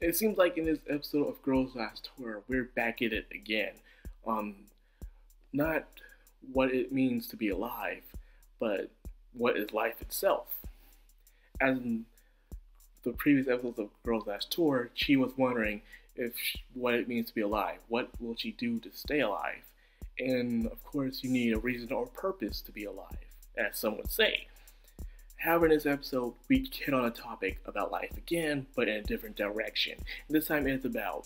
It seems like in this episode of Girls Last Tour, we're back at it again. Um, Not what it means to be alive, but what is life itself. As in the previous episodes of Girls Last Tour, she was wondering what it means to be alive. What will she do to stay alive? And of course, you need a reason or purpose to be alive, as some would say. However, in this episode, we hit on a topic about life again, but in a different direction. And this time it's about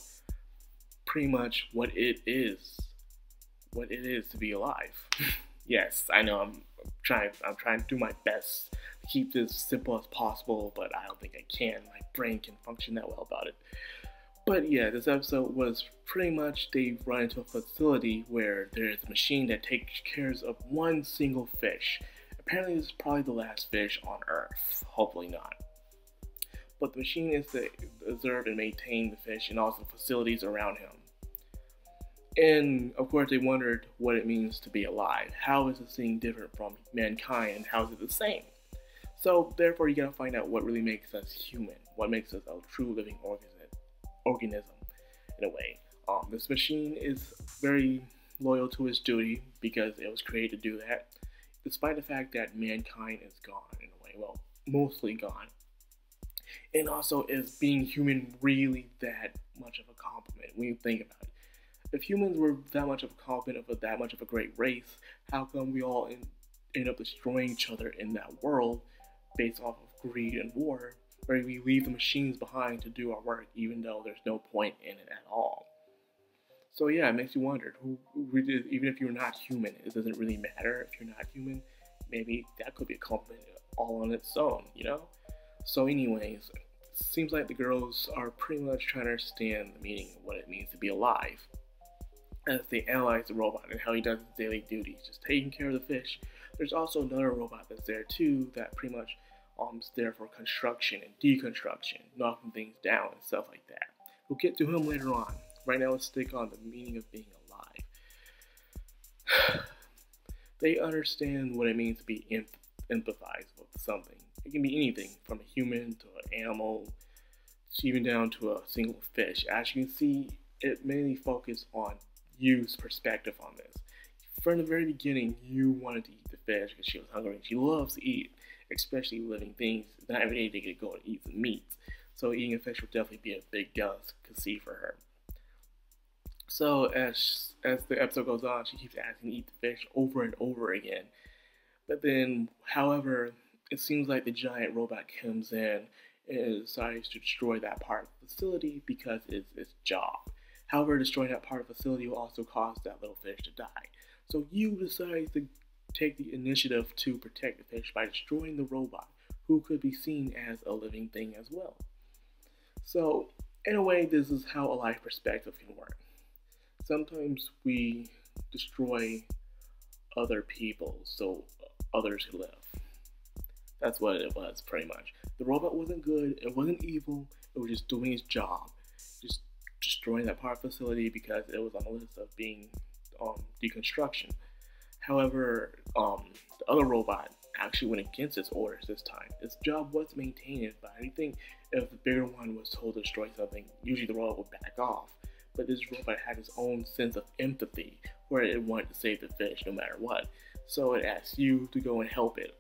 pretty much what it is to be alive. Yes, I know I'm trying to do my best to keep this simple as possible, but I don't think I can. My brain can function that well about it. But yeah, this episode was pretty much they run into a facility where there's a machine that takes care of one single fish. Apparently this is probably the last fish on Earth. Hopefully not. But the machine is to observe and maintain the fish and also facilities around him. And of course they wondered what it means to be alive. How is this thing different from mankind and how is it the same? So therefore you gotta find out what really makes us human. What makes us a true living organism in a way. This machine is very loyal to its duty because it was created to do that, despite the fact that mankind is gone in a way, well, mostly gone. And also, is being human really that much of a compliment when you think about it? If humans were that much of a compliment of that much of a great race, how come we all end up destroying each other in that world based off of greed and war, where we leave the machines behind to do our work even though there's no point in it at all? So yeah, it makes you wonder, even if you're not human, it doesn't really matter if you're not human. Maybe that could be a compliment all on its own, you know? So anyways, it seems like the girls are pretty much trying to understand the meaning of what it means to be alive, as they analyze the robot and how he does his daily duties, just taking care of the fish. There's also another robot that's there too, that pretty much is there for construction and deconstruction, knocking things down and stuff like that. We'll get to him later on. Right now, let's stick on the meaning of being alive. They understand what it means to be empathize with something. It can be anything from a human to an animal, even down to a single fish. As you can see, it mainly focused on Yu's perspective on this. From the very beginning, Yu wanted to eat the fish because she was hungry. She loves to eat, especially living things. Not every day they get to go and eat some meat. So eating a fish would definitely be a big delicacy for her. So as the episode goes on, she keeps asking to eat the fish over and over again. But then, however, it seems like the giant robot comes in and decides to destroy that part of the facility because it's its job. However, destroying that part of the facility will also cause that little fish to die. So Yu decides to take the initiative to protect the fish by destroying the robot, who could be seen as a living thing as well. So, in a way, this is how a life perspective can work. Sometimes we destroy other people so others can live. That's what it was, pretty much. The robot wasn't good, it wasn't evil, it was just doing its job. Just destroying that part facility because it was on the list of being deconstruction. However, the other robot actually went against its orders this time. Its job was to maintain it, but I think if the bigger one was told to destroy something, usually the robot would back off. But this robot had its own sense of empathy, where it wanted to save the fish no matter what. So it asked you to go and help it.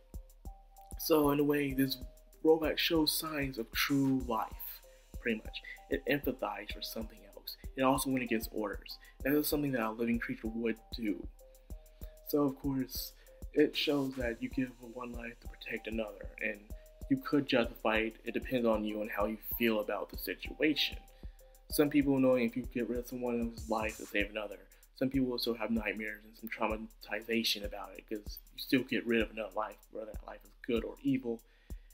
So in a way, this robot shows signs of true life, pretty much. It empathized for something else. It also went against orders. That is something that a living creature would do. So of course, it shows that you give one life to protect another, and you could justify it. It depends on you and how you feel about the situation. Some people know if you get rid of someone else's life to save another. Some people will still have nightmares and some traumatization about it because you still get rid of another life, whether that life is good or evil,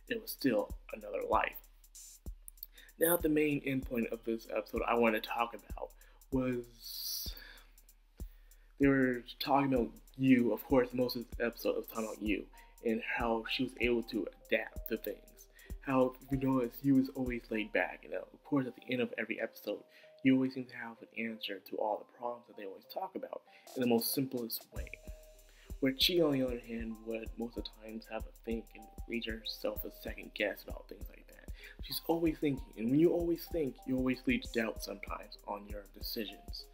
it was still another life. Now the main endpoint of this episode I want to talk about was, they were talking about Yu. Of course, most of the episode was talking about Yu and how she was able to adapt to things. How, if you notice, Yu is always laid back. Of course, at the end of every episode, you always seem to have an answer to all the problems that they always talk about in the most simplest way. Where Chi, on the other hand, would most of the times have a think and read herself a second guess about things like that. She's always thinking, and when you always think, you always lead to doubt sometimes on your decisions.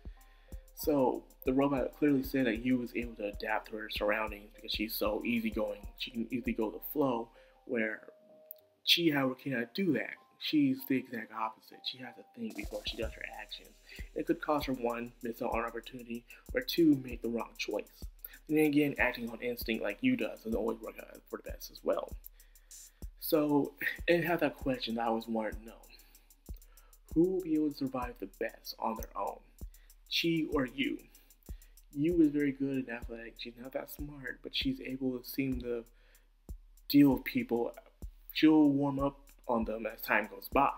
So the robot clearly said that you was able to adapt to her surroundings because she's so easygoing. She can easily go with the flow, where she, however, cannot do that. She's the exact opposite. She has to think before she does her actions. It could cause her, one, miss out on an opportunity, or two, make the wrong choice. And then again, acting on instinct like you does doesn't always work out for the best as well. So, and have that question that I always wanted to know. Who will be able to survive the best on their own? She or you? You is very good and athletic. She's not that smart, but she's able to seem to deal with people. She'll warm up on them as time goes by.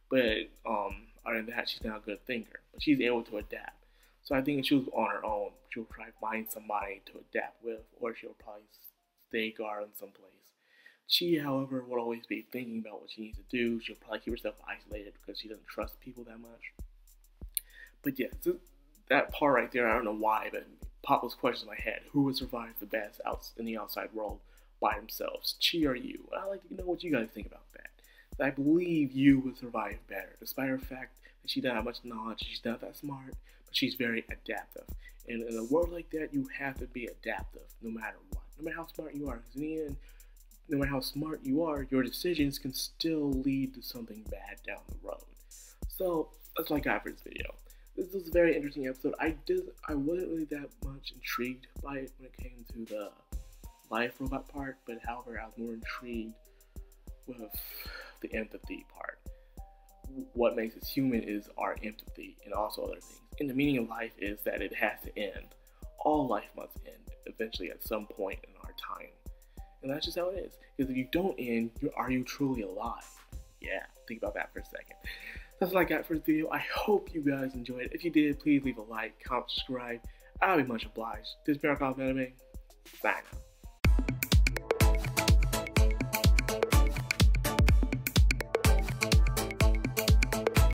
But other than that, she's not a good thinker. But she's able to adapt. So I think if she was on her own, she'll try to find somebody to adapt with, or she'll probably stay guard in some place. She, however, will always be thinking about what she needs to do. She'll probably keep herself isolated because she doesn't trust people that much. But yeah, that part right there, I don't know why, but popped those questions in my head. Who would survive the best out in the outside world by themselves? She or you? I'd like to know what you guys think about that. I believe you would survive better, despite her fact that she doesn't have much knowledge, she's not that smart, but she's very adaptive. And in a world like that, you have to be adaptive, no matter what. No matter how smart you are, because in the end, no matter how smart you are, your decisions can still lead to something bad down the road. So, that's all I got for this video. This was a very interesting episode. I wasn't really that much intrigued by it when it came to the life robot part, but however, I was more intrigued with the empathy part. What makes us human is our empathy and also other things. And the meaning of life is that it has to end. All life must end eventually at some point in our time. And that's just how it is. Because if you don't end, are you truly alive? Yeah, think about that for a second. That's all I got for this video. I hope you guys enjoyed it. If you did, please leave a like, comment, subscribe. I'll be much obliged. This is Madcrownxox. Sign out.